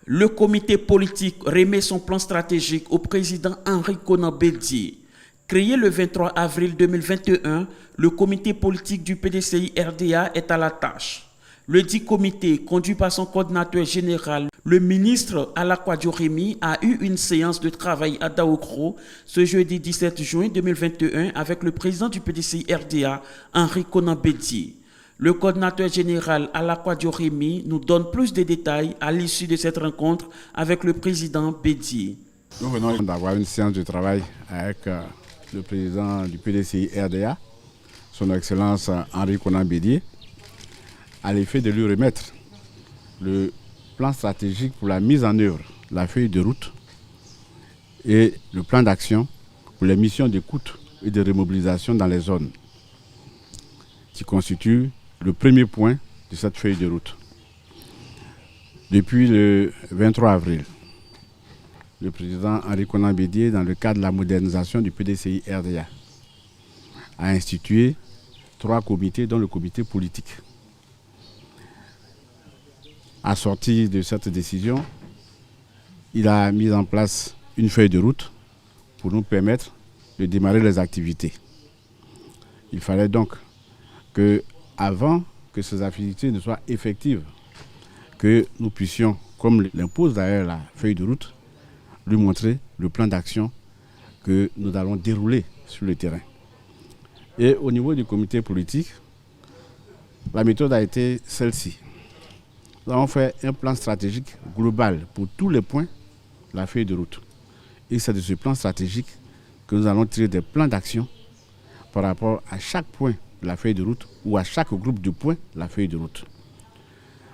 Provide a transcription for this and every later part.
Le comité politique remet son plan stratégique au président Henri Konan Bédié. Créé le 23 avril 2021, le comité politique du PDCI RDA est à la tâche. Le dit comité, conduit par son coordinateur général, le ministre Alakwadio Remi, a eu une séance de travail à Daokro ce jeudi 17 juin 2021 avec le président du PDCI RDA, Henri Konan Bédié. Le coordinateur général Alakwadio Remi nous donne plus de détails à l'issue de cette rencontre avec le président Bédié. Nous venons d'avoir une séance de travail avec le président du PDCI RDA, son Excellence Henri Konan Bédié, à l'effet de lui remettre le plan stratégique pour la mise en œuvre, la feuille de route et le plan d'action pour les missions d'écoute et de remobilisation dans les zones, qui constituent le premier point de cette feuille de route. Depuis le 23 avril, le président Henri Konan Bédié, dans le cadre de la modernisation du PDCI RDA, a institué 3 comités, dont le comité politique. Assorti de cette décision, il a mis en place une feuille de route pour nous permettre de démarrer les activités. Il fallait donc que, avant que ces activités ne soient effectives, que nous puissions, comme l'impose d'ailleurs la feuille de route, lui montrer le plan d'action que nous allons dérouler sur le terrain. Et au niveau du comité politique, la méthode a été celle-ci. Nous avons fait un plan stratégique global pour tous les points de la feuille de route. Et c'est de ce plan stratégique que nous allons tirer des plans d'action par rapport à chaque point de la feuille de route ou à chaque groupe de points de la feuille de route.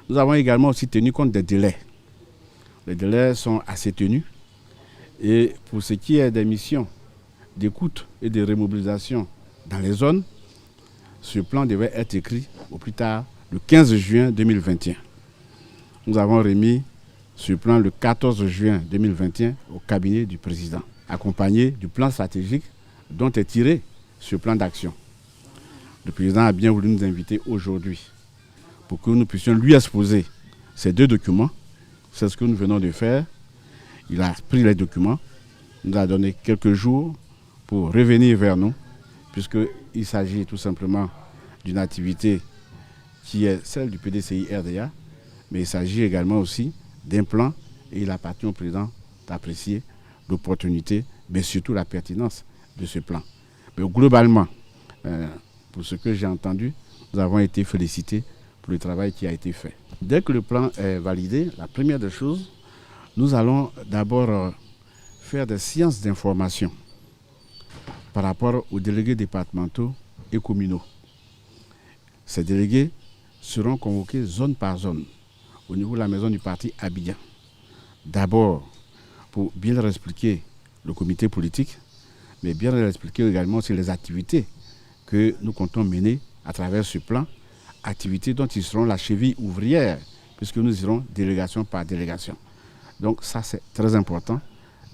Nous avons également aussi tenu compte des délais. Les délais sont assez tenus. Et pour ce qui est des missions d'écoute et de remobilisation dans les zones, ce plan devait être écrit au plus tard le 15 juin 2021. Nous avons remis ce plan le 14 juin 2021 au cabinet du président, accompagné du plan stratégique dont est tiré ce plan d'action. Le président a bien voulu nous inviter aujourd'hui pour que nous puissions lui exposer ces 2 documents. C'est ce que nous venons de faire. Il a pris les documents, nous a donné quelques jours pour revenir vers nous, puisqu'il s'agit tout simplement d'une activité qui est celle du PDCI RDA, mais il s'agit également aussi d'un plan et il appartient au président d'apprécier l'opportunité, mais surtout la pertinence de ce plan. Mais globalement, pour ce que j'ai entendu, nous avons été félicités pour le travail qui a été fait. Dès que le plan est validé, la première des choses, nous allons d'abord faire des séances d'information par rapport aux délégués départementaux et communaux. Ces délégués seront convoqués zone par zone au niveau de la maison du parti Abidjan. D'abord, pour bien leur expliquer le comité politique, mais bien leur expliquer également sur les activités que nous comptons mener à travers ce plan, activités dont ils seront la cheville ouvrière, puisque nous irons délégation par délégation. Donc ça, c'est très important.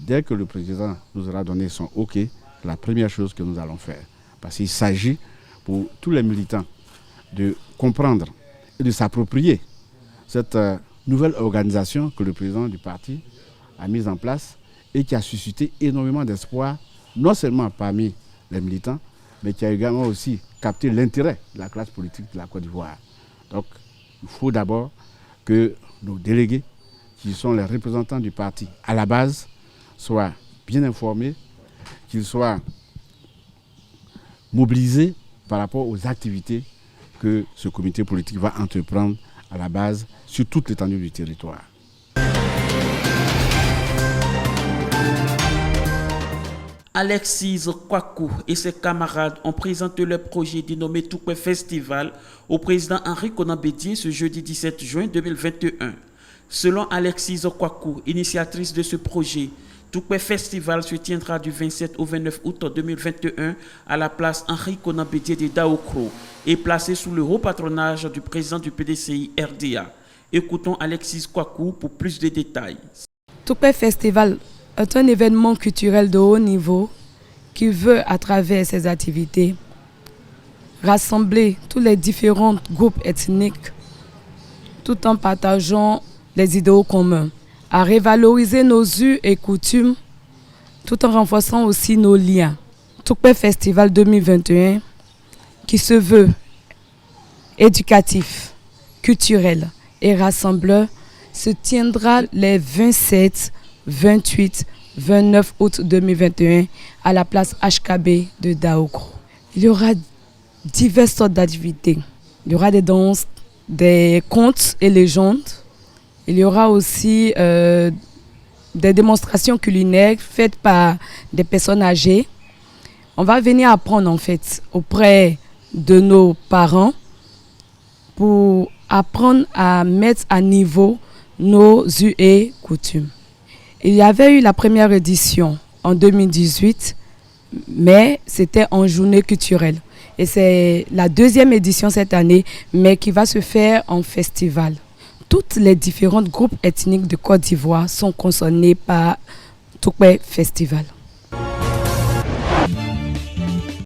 Dès que le président nous aura donné son OK, c'est la première chose que nous allons faire. Parce qu'il s'agit pour tous les militants de comprendre et de s'approprier cette nouvelle organisation que le président du parti a mise en place et qui a suscité énormément d'espoir, non seulement parmi les militants, mais qui a également aussi capté l'intérêt de la classe politique de la Côte d'Ivoire. Donc, il faut d'abord que nos délégués, qui sont les représentants du parti à la base, soient bien informés, qu'ils soient mobilisés par rapport aux activités que ce comité politique va entreprendre à la base sur toute l'étendue du territoire. Alexis Kwaku et ses camarades ont présenté leur projet dénommé Toukwe Festival au président Henri Konan Bédié ce jeudi 17 juin 2021. Selon Alexis Kwaku, initiatrice de ce projet, Toukwe Festival se tiendra du 27 au 29 août 2021 à la place Henri Konan Bédié de Daokro et placé sous le haut patronage du président du PDCI RDA. Écoutons Alexis Kwaku pour plus de détails. Toukwe Festival est un événement culturel de haut niveau qui veut, à travers ses activités, rassembler tous les différents groupes ethniques tout en partageant les idéaux communs. à revaloriser nos us et coutumes tout en renforçant aussi nos liens. Tukpe Festival 2021 qui se veut éducatif, culturel et rassembleur se tiendra les 27, 28, 29 août 2021 à la place HKB de Daokro. Il y aura diverses sortes d'activités. Il y aura des danses, des contes et légendes. Il y aura aussi des démonstrations culinaires faites par des personnes âgées. On va venir apprendre en fait auprès de nos parents pour apprendre à mettre à niveau nos us et coutumes. Il y avait eu la première édition en 2018, mais c'était en journée culturelle. Et c'est la deuxième édition cette année, mais qui va se faire en festival. Toutes les différents groupes ethniques de Côte d'Ivoire sont concernés par Tukpe Festival.